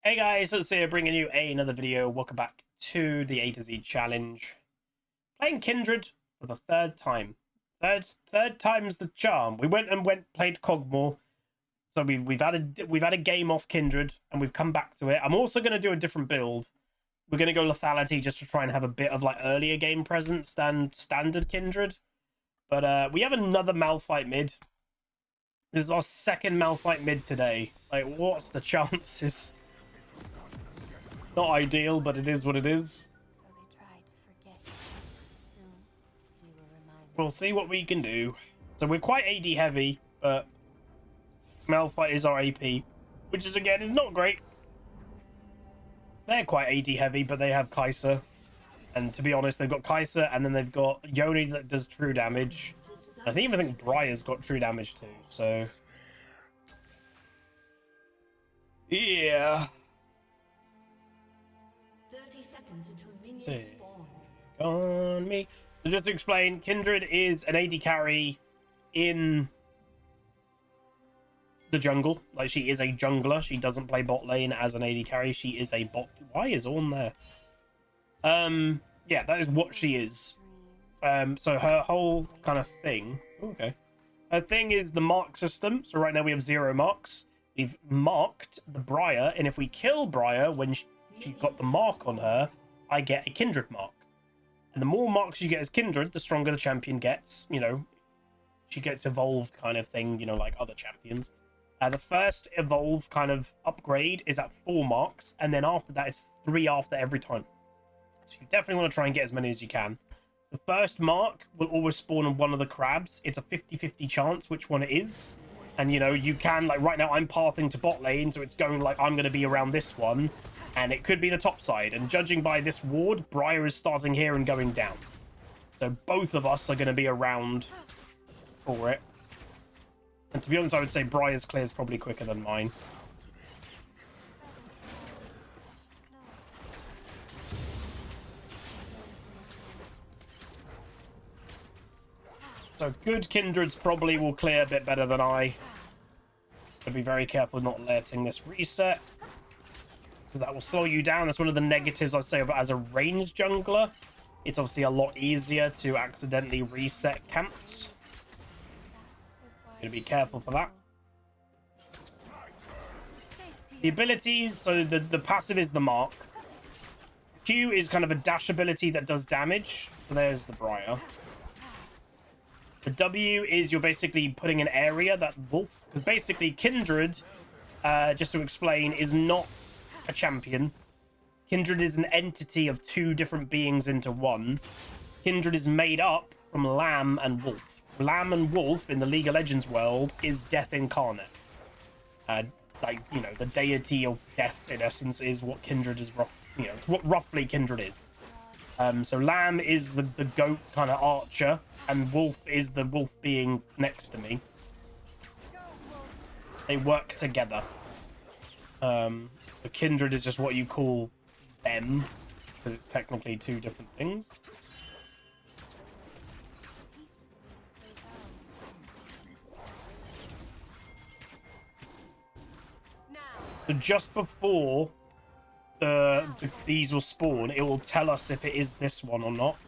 Hey guys, it's here bringing you another video. Welcome back to the A to Z challenge. Playing Kindred for the third time. Third time's the charm. We played Cogmore. So we've had a game off Kindred and we've come back to it. I'm also going to do a different build. We're going to go lethality just to try and have a bit of like earlier game presence than standard Kindred. But we have another Malphite mid. This is our second Malphite mid today. Like, what's the chances? Not ideal, but it is what it is. We'll see what we can do. So we're quite AD heavy, but Malphite is our AP, which is again is not great. They're quite AD heavy, but they have Kai'Sa. And to be honest, they've got Kai'Sa, and then they've got Yoni that does true damage. I think Briar's got true damage too, so... yeah. 30 seconds until minions spawn. On me. So just to explain, Kindred is an AD carry in the jungle. Like, she is a jungler. She doesn't play bot lane as an AD carry. She is a bot. Why is on there? Yeah, that is what she is. So her whole kind of thing... okay. Her thing is the mark system. So right now we have 0 marks. We've marked the Briar, and if we kill Briar when she got the mark on her, I get a Kindred mark. And the more marks you get as Kindred, the stronger the champion gets. You know, she gets evolved kind of thing, you know, like other champions. The first evolve kind of upgrade is at 4 marks, and then after that it's 3 after every time. So you definitely want to try and get as many as you can. The first mark will always spawn on one of the crabs. It's a 50-50 chance which one it is. And, you know, you can, like, right now I'm pathing to bot lane, so it's going, like, I'm going to be around this one. And it could be the top side. And judging by this ward, Briar is starting here and going down. So both of us are going to be around for it. And to be honest, I would say Briar's clear is probably quicker than mine. So good Kindreds probably will clear a bit better than I. Gotta be very careful not letting this reset, because that will slow you down. That's one of the negatives I'd say about as a ranged jungler. It's obviously a lot easier to accidentally reset camps. Gotta be careful for that. The abilities, so the passive is the mark. Q is kind of a dash ability that does damage. So there's the Briar. The W is you're basically putting an area that wolf, because basically Kindred, just to explain, is not a champion. Kindred is an entity of 2 different beings into one. Kindred is made up from Lamb and Wolf. Lamb and Wolf in the League of Legends world is death incarnate. Like, you know, the deity of death in essence is what Kindred is it's what roughly Kindred is. So Lamb is the goat kind of archer, and Wolf is the wolf being next to me. They work together. The Kindred is just what you call them, because it's technically 2 different things. So just before these will spawn, it will tell us if it is this one or not.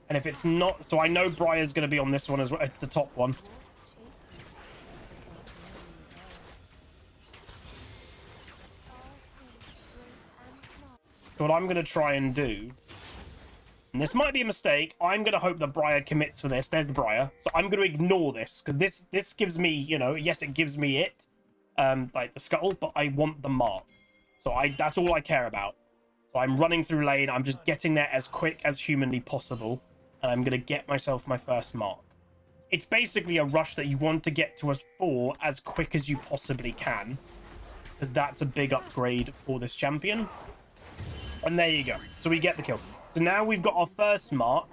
And if it's not, so I know Briar's going to be on this one as well. It's the top one. So what I'm going to try and do, and this might be a mistake, I'm going to hope that Briar commits for this. There's the Briar. So I'm going to ignore this, because this gives me, you know, yes, it gives me it, like the scuttle, but I want the mark. So that's all I care about. So I'm running through lane. I'm just getting there as quick as humanly possible. And I'm going to get myself my first mark. It's basically a rush that you want to get to a 4 as quick as you possibly can, because that's a big upgrade for this champion. And there you go. So we get the kill. So now we've got our first mark.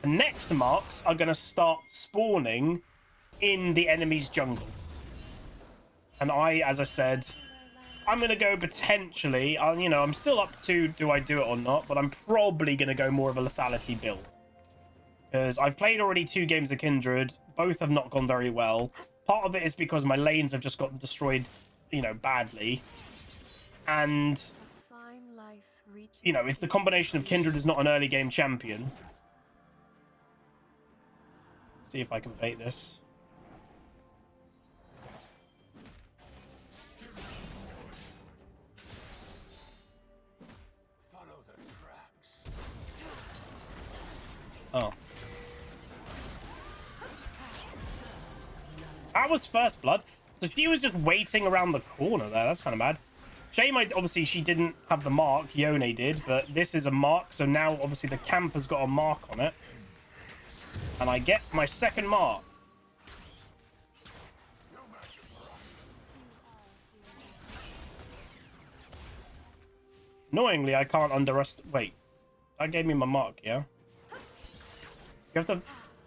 The next marks are going to start spawning in the enemy's jungle. And as I said, I'm going to go potentially, you know, I'm still up to do I do it or not, but I'm probably going to go more of a lethality build. Because I've played already 2 games of Kindred. Both have not gone very well. Part of it is because my lanes have just gotten destroyed you know, badly. And, you know, it's the combination of Kindred is not an early game champion. See if I can bait this. Oh. That was first blood. So she was just waiting around the corner there. That's kind of bad. Shame, obviously, she didn't have the mark. Yone did, but this is a mark. So now, obviously, the camp has got a mark on it. And I get my second mark. Annoyingly, I can't underestimate... Wait. That gave me my mark, yeah? You have to...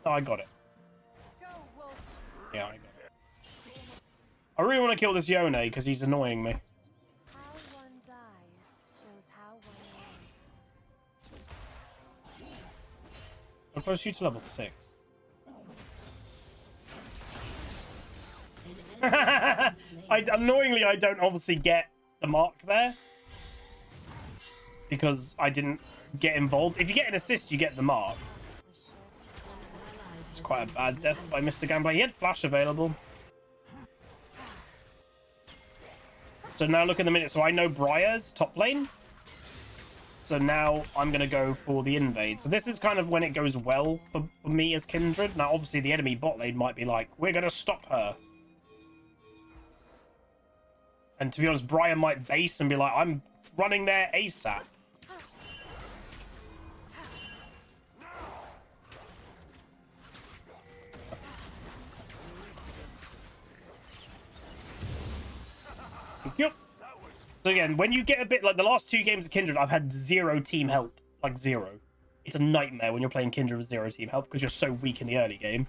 Oh, I got it. Yeah, I got it. I really want to kill this Yone because he's annoying me. I'll close you to level 6. Annoyingly, I don't obviously get the mark there. Because I didn't get involved. If you get an assist, you get the mark. It's quite a bad death by Mr. Gambler. He had flash available. So now look in the minute. So I know Briar's top lane. So now I'm going to go for the invade. So this is kind of when it goes well for me as Kindred. Now, obviously, the enemy bot lane might be like, we're going to stop her. And to be honest, Briar might base and be like, I'm running there ASAP. Yep. So again, when you get a bit like the last 2 games of Kindred, I've had 0 team help. Like 0. It's a nightmare when you're playing Kindred with 0 team help because you're so weak in the early game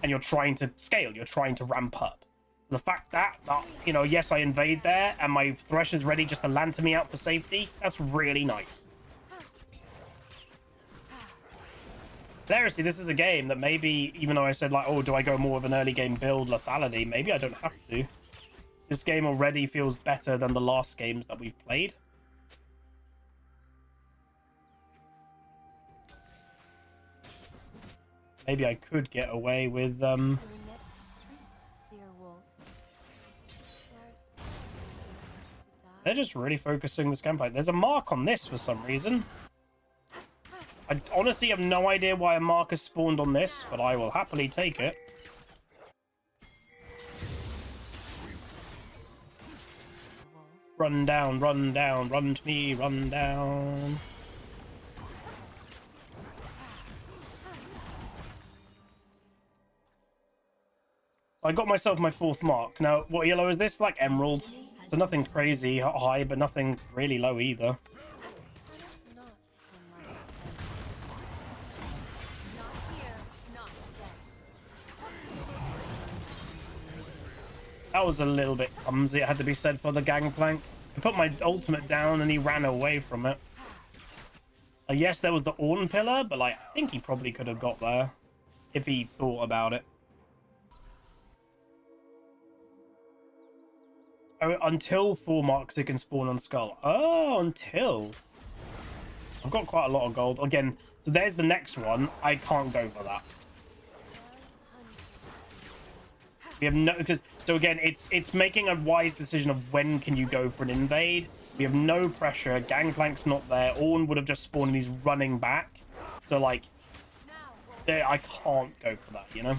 and you're trying to scale, you're trying to ramp up. The fact that, you know, yes, I invade there and my Thresh is ready just to lantern me out for safety, that's really nice. Seriously, this is a game that maybe, even though I said like, oh, do I go more of an early game build lethality? Maybe I don't have to. This game already feels better than the last games that we've played. Maybe I could get away with they're just really focusing this gameplay. There's a mark on this for some reason. I honestly have no idea why a mark is spawned on this, but I will happily take it. Run down, run to me, run down. I got myself my 4th mark. Now, what yellow is this? Like emerald. So nothing crazy high, but nothing really low either. That was a little bit clumsy, it had to be said, for the gangplank. I put my ultimate down and he ran away from it. Yes, there was the Orn pillar, but like, I think he probably could have got there if he thought about it. Oh, until 4 marks it can spawn on Skull. Oh, until. I've got quite a lot of gold. Again, so there's the next one. I can't go for that. We have no, because so again, it's making a wise decision of when can you go for an invade. We have no pressure. Gangplank's not there. Orn would have just spawned and he's running back. So like, there I can't go for that, you know.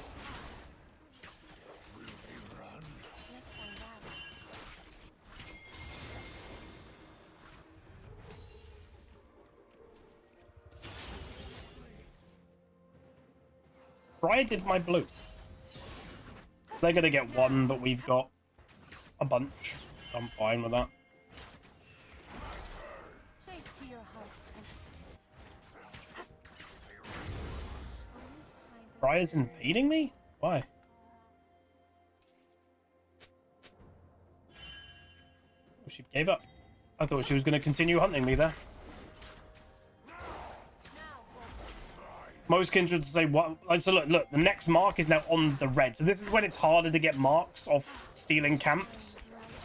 Briar did my blue. They're going to get 1, but we've got a bunch. I'm fine with that. Briar's invading me? Why? Oh, she gave up. I thought she was going to continue hunting me there. Most Kindreds say what? So look, the next mark is now on the red. So this is when it's harder to get marks off stealing camps.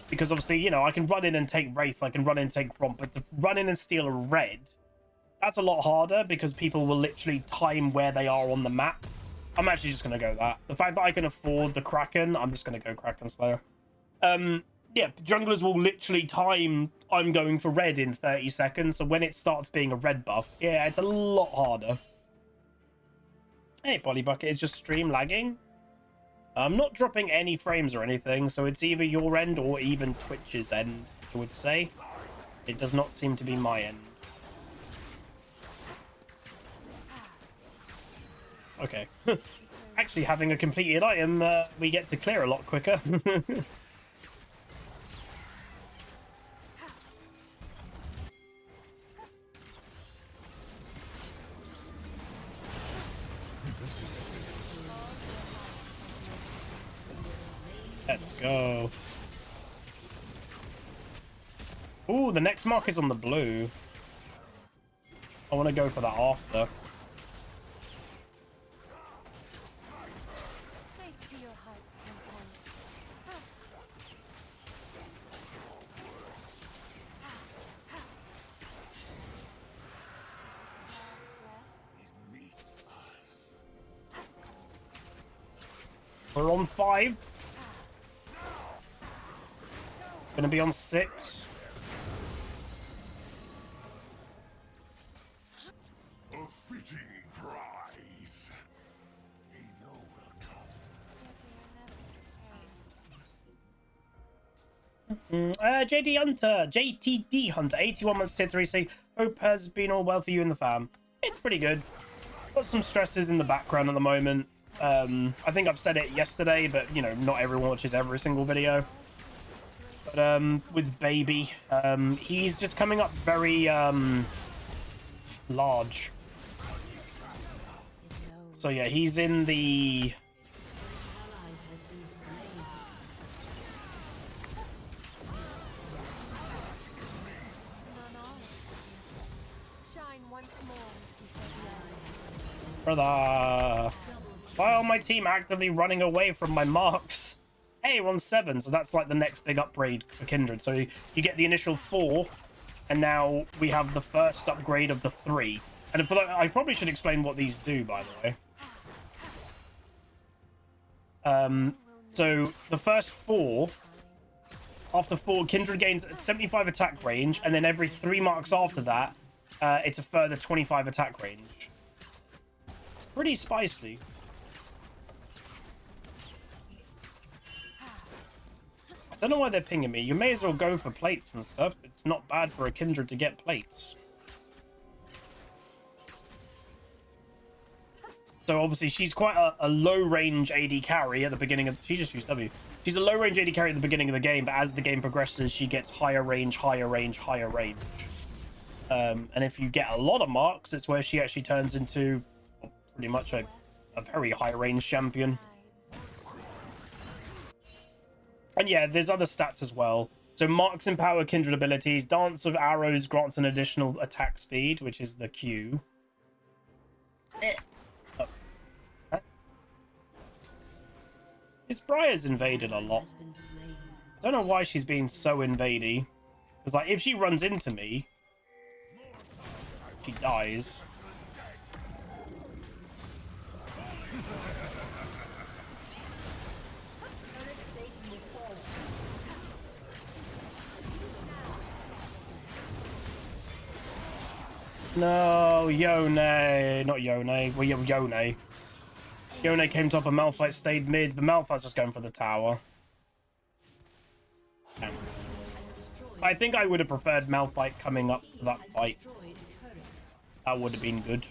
because obviously, you know, I can run in and take race, I can run in and take romp, but to run in and steal a red, that's a lot harder because people will literally time where they are on the map. I'm actually just going to go that. The fact that I can afford the Kraken, I'm just going to go Kraken Slayer. Yeah, junglers will literally time I'm going for red in 30 seconds, so when it starts being a red buff, yeah, it's a lot harder. Hey, Bucket, is just stream lagging? I'm not dropping any frames or anything, so it's either your end or even Twitch's end, I would say. It does not seem to be my end. Okay. Actually, having a completed item, we get to clear a lot quicker. Let's go. Ooh, the next mark is on the blue. I want to go for that after. We're on 5. Gonna be on 6. A fitting prize. He know will come. JD Hunter, JTD Hunter, 81 months tier 3. Say, hope has been all well for you and the fam. It's pretty good. Got some stresses in the background at the moment. I think I've said it yesterday, but you know, not everyone watches every single video. But with baby, he's just coming up very large. So yeah, he's in the brother. Why are my team actively running away from my marks? Hey, we're on 7, so that's like the next big upgrade for Kindred. So you get the initial 4, and now we have the first upgrade of the 3. And for that, I probably should explain what these do, by the way. So the first 4, after 4, Kindred gains 75 attack range, and then every 3 marks after that, it's a further 25 attack range. Pretty spicy. I don't know why they're pinging me. You may as well go for plates and stuff. It's not bad for a Kindred to get plates. So obviously she's quite a low-range AD carry at the beginning of... She just used W. She's a low-range AD carry at the beginning of the game, but as the game progresses, she gets higher range, higher range, higher range. And if you get a lot of marks, it's where she actually turns into pretty much a very high-range champion. And yeah, there's other stats as well. So marks empower Kindred abilities. Dance of Arrows grants an additional attack speed, which is the Q. Oh. Huh? This Briar's invaded a lot. I don't know why she's being so invadey. Because like, if she runs into me, she dies. No, Yone. Not Yone. Well, yeah, Yone. Yone came top and Malphite stayed mid, but Malphite's just going for the tower. Damn. I think I would have preferred Malphite coming up to that fight. That would have been good.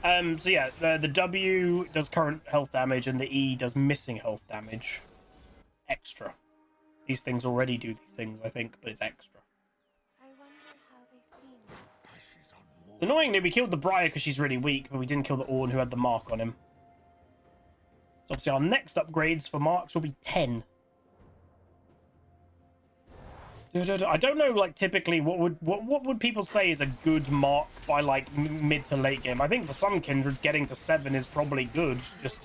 So yeah, the W does current health damage and the E does missing health damage. Extra. These things already do these things, I think, but it's extra. Annoyingly, we killed the Briar because she's really weak, but we didn't kill the Ornn who had the mark on him. So obviously our next upgrades for marks will be 10. I don't know, like, typically what would people say is a good mark by like mid to late game. I think for some Kindreds getting to 7 is probably good. Just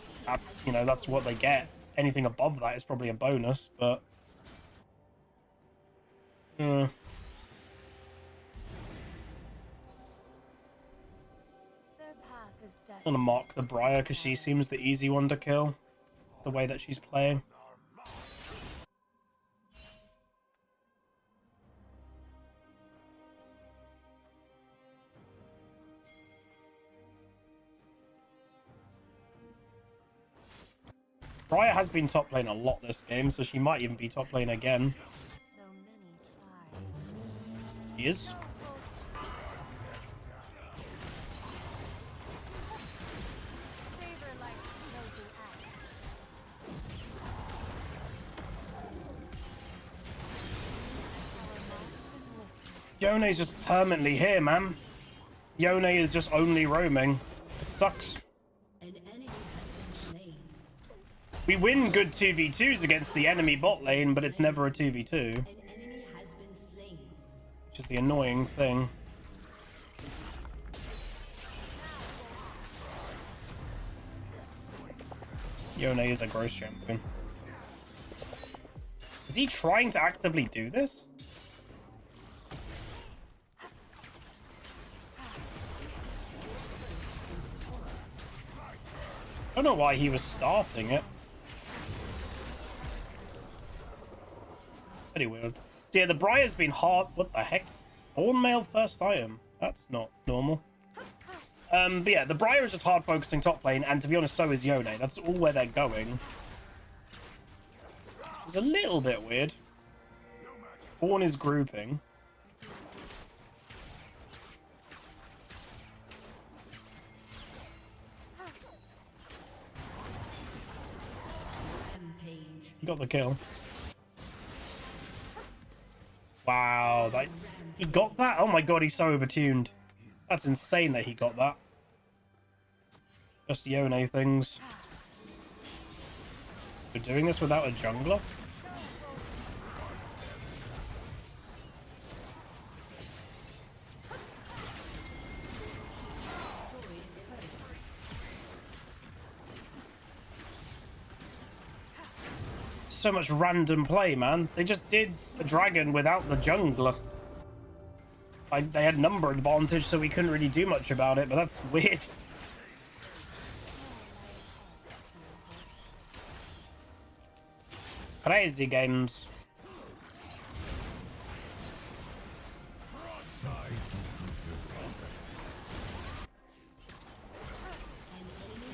you know, that's what they get. Anything above that is probably a bonus, but I'm gonna mark the Briar because she seems the easy one to kill. The way that she's playing. Briar has been top lane a lot this game, so she might even be top lane again. She is. Yone is just permanently here, man. Yone is just only roaming. It sucks. We win good 2v2s against the enemy bot lane, but it's never a 2v2. Which is the annoying thing. Yone is a gross champion. Is he trying to actively do this? I don't know why he was starting it. Pretty weird. So yeah, the Briar's been hard. What the heck? Horn mail first item. That's not normal. But yeah, the Briar is just hard focusing top lane, and to be honest, so is Yone. That's all where they're going. It's a little bit weird. Horn is grouping. He got the kill. Wow, he got that? Oh my god, he's so overtuned. That's insane that he got that. Just Yone things. We're doing this without a jungler? So much random play, man. They just did a dragon without the jungler. They had number advantage, so we couldn't really do much about it, but that's weird. Crazy games.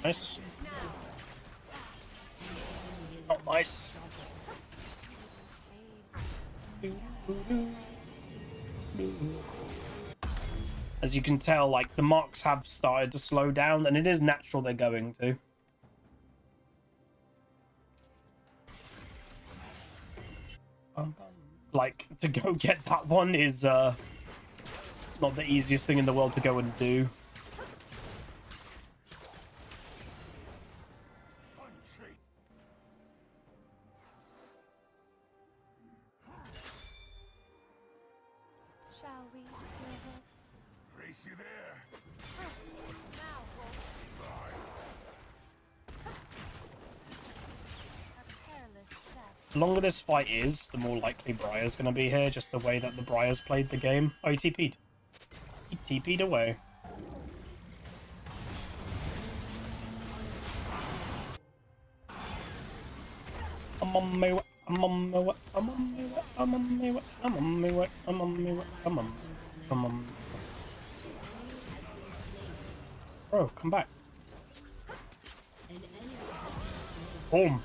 Nice. Not nice. As you can tell, like, the marks have started to slow down, and it is natural they're going to. Like, to go get that one is not the easiest thing in the world to go and do. The longer this fight is, the more likely Briar's going to be here, just the way that the Briar's played the game. Oh, he TP'd. He TP'd away. I'm on my way, I'm on my way, I'm on my way, I'm on my way, I'm on my way, I'm on my way, I'm on. Bro, come back. Boom.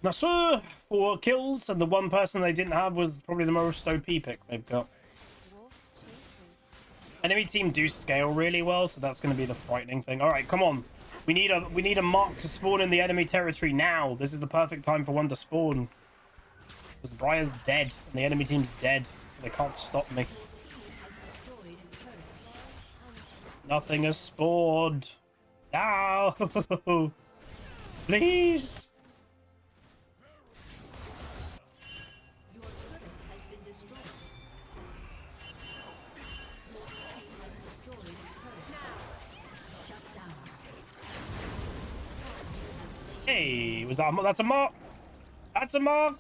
Now, sir, 4 kills, and the one person they didn't have was probably the most OP pick they've got. Enemy team do scale really well, so that's going to be the frightening thing. All right, come on. We need a mark to spawn in the enemy territory now. This is the perfect time for one to spawn. Because Briar's dead, and the enemy team's dead. So they can't stop me. Nothing has spawned. No! Please! Hey, was that that's a mark? That's a mark.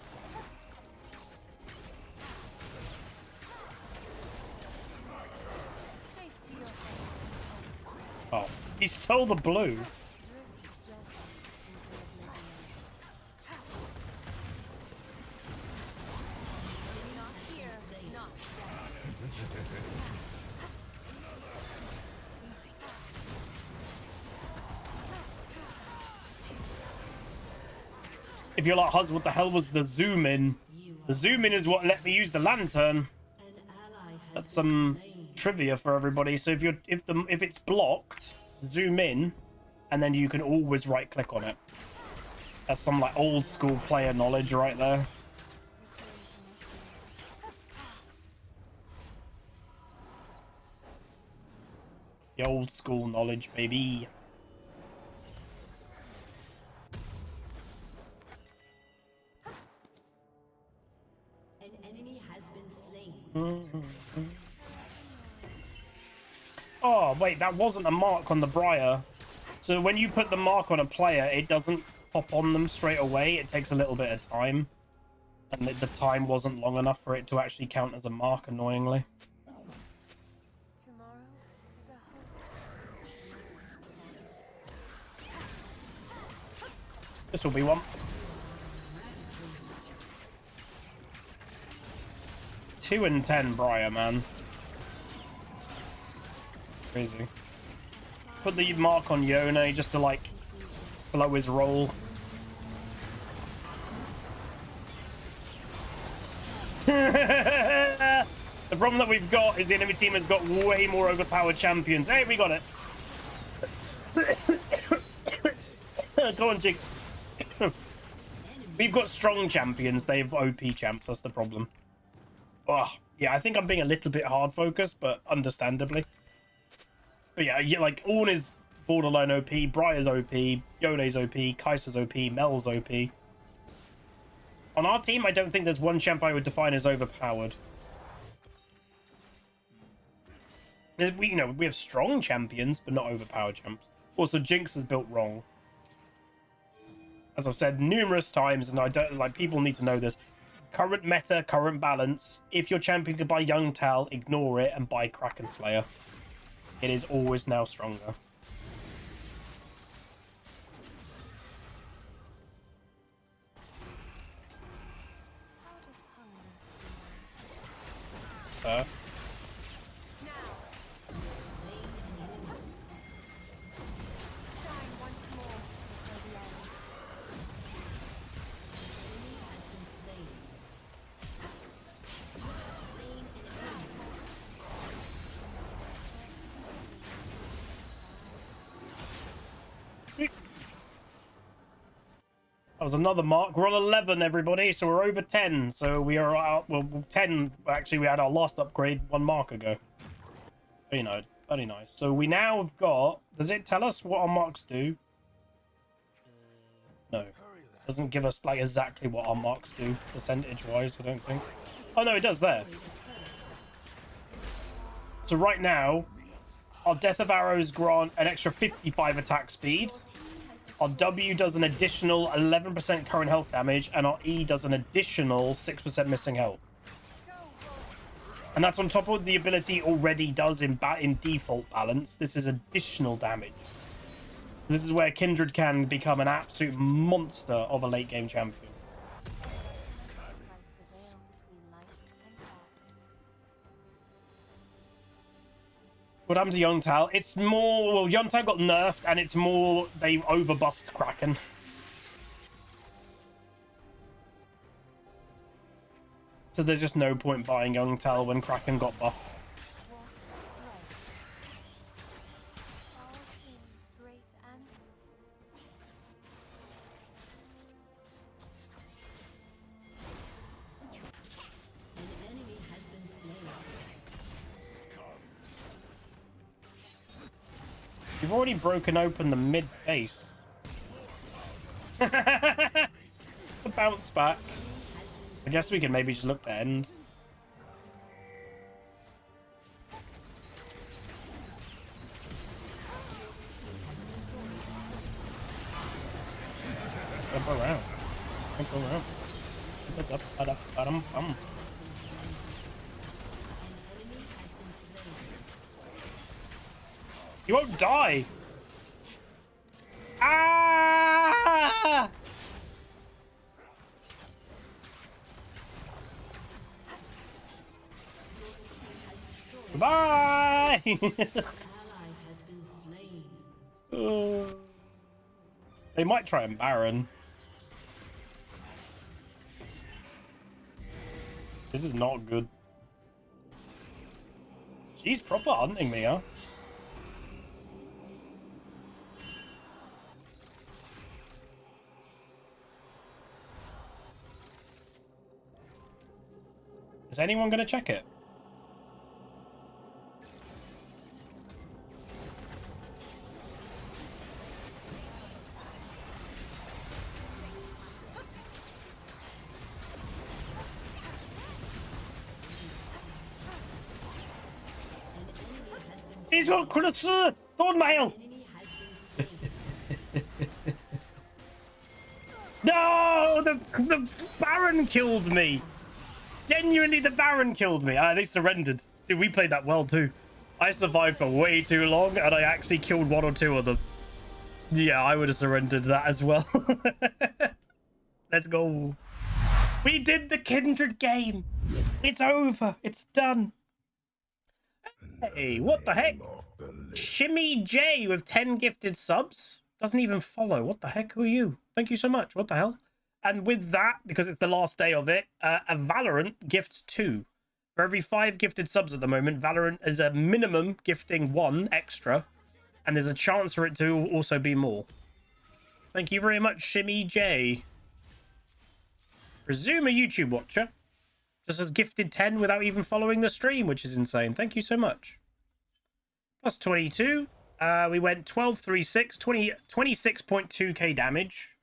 Oh, he stole the blue. If you're like, Huz, what the hell was the zoom in? The zoom in is what let me use the lantern. That's some trivia for everybody. So if it's blocked, zoom in, and then you can always right click on it. That's some like old school player knowledge right there. The old school knowledge, baby. An enemy has been slain. Oh, wait, that wasn't a mark on the Briar. So when you put the mark on a player, it doesn't pop on them straight away. It takes a little bit of time. And the time wasn't long enough for it to actually count as a mark, annoyingly. This will be one. 2 and 10, Briar, man. Crazy. Put the mark on Yone just to, like, blow his roll. The problem that we've got is the enemy team has got way more overpowered champions. Hey, we got it. Go on, Jinx. We've got strong champions. They have OP champs. That's the problem. Oh, yeah, I think I'm being a little bit hard focused, but understandably. But yeah, like, Ornn is borderline OP, Briar's OP, Yone's OP, Kai'Sa's OP, Mel's OP. On our team, I don't think there's one champ I would define as overpowered. We have strong champions, but not overpowered champs. Also, Jinx is built wrong. As I've said numerous times, and I don't like people need to know this. Current meta, current balance. If your champion can buy Young Tal, ignore it and buy Kraken Slayer. It is always now stronger. Sir. That was another mark. We're on 11, everybody, so we're over 10. So we are out. Well, 10. Actually, we had our last upgrade 1 mark ago. Very nice. Very nice. So we now have got. Does it tell us what our marks do? No. It doesn't give us like exactly what our marks do, percentage-wise. I don't think. Oh no, it does there. So right now, our Death of Arrows grant an extra 55 attack speed. Our W does an additional 11% current health damage, and our E does an additional 6% missing health. And that's on top of the ability already does in default balance. This is additional damage. This is where Kindred can become an absolute monster of a late game champion. What happened to Young Tal? It's more... Well, Young Tal got nerfed, and it's more... They overbuffed Kraken. So there's just no point buying Young Tal when Kraken got buffed. You've already broken open the mid base. The bounce back. I guess we can maybe just look to end. Jump around. Jump around. You won't die. Ah! Goodbye! They might try and Baron. This is not good. She's proper hunting me, huh? Is anyone going to check it? He's got crits! Thornmail! No! The Baron killed me! Genuinely, the Baron killed me. They surrendered. Dude, we played that well too. I survived for way too long, and I actually killed 1 or 2 of them. Yeah, I would have surrendered that as well. Let's go. We did the Kindred game. It's over. It's done. Hey, what the heck? Shimmy J with 10 gifted subs. Doesn't even follow. What the heck? Who are you? Thank you so much. What the hell? And with that, because it's the last day of it, a Valorant gifts 2. For every 5 gifted subs at the moment, Valorant is a minimum gifting 1 extra. And there's a chance for it to also be more. Thank you very much, Shimmy J. Presume a YouTube watcher. Just has gifted 10 without even following the stream, which is insane. Thank you so much. Plus 22. We went 1236, 26.2k damage.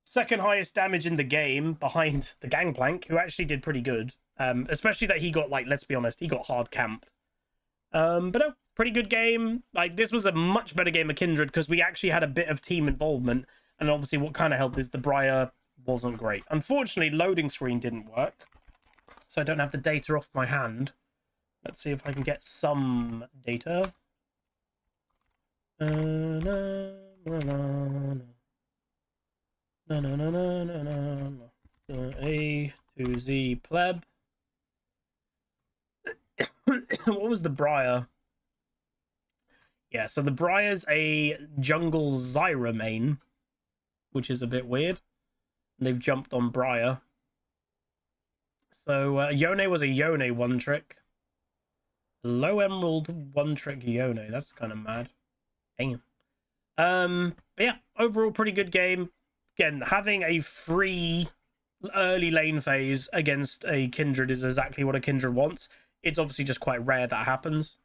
Second highest damage in the game behind the Gangplank, who actually did pretty good. Especially that he got, like, let's be honest, he got hard camped. But no, pretty good game. Like, this was a much better game of Kindred because we actually had a bit of team involvement. And obviously what kind of helped is the Briar wasn't great. Unfortunately, loading screen didn't work. So I don't have the data off my hand. Let's see if I can get some data. A to Z pleb. What was the Briar? Yeah, so the Briar's a jungle Zyra main, which is a bit weird. They've jumped on Briar. So Yone was a Yone one trick. Low Emerald one trick Yone. That's kind of mad. Damn. But yeah, overall pretty good game. Again, having a free early lane phase against a Kindred is exactly what a Kindred wants. It's obviously just quite rare that happens.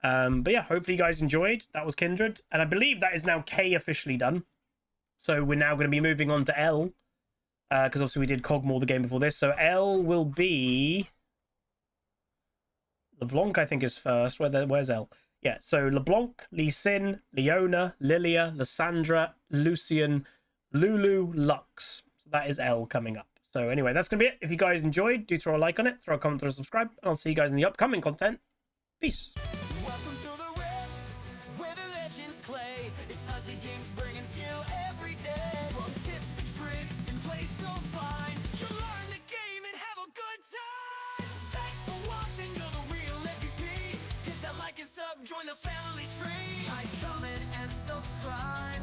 But yeah, hopefully you guys enjoyed. That was Kindred. And I believe that is now K officially done. So we're now going to be moving on to L. Because obviously we did Cogmore the game before this. So L will be... LeBlanc, I think, is first. Where's L? Yeah, so LeBlanc, Lee Sin, Leona, Lilia, Lysandra, Lucian, Lulu, Lux. So that is L coming up. So anyway, that's going to be it. If you guys enjoyed, do throw a like on it, throw a comment, throw a subscribe, and I'll see you guys in the upcoming content. Peace. Welcome to the Rift, where the legends play. It's HuzzyGames bringing skill every day. From tips to tricks and play so fine. You'll learn the game and have a good time. Thanks for watching, you're the real MVP. Hit that like and sub, join the family tree. Like, comment, and subscribe.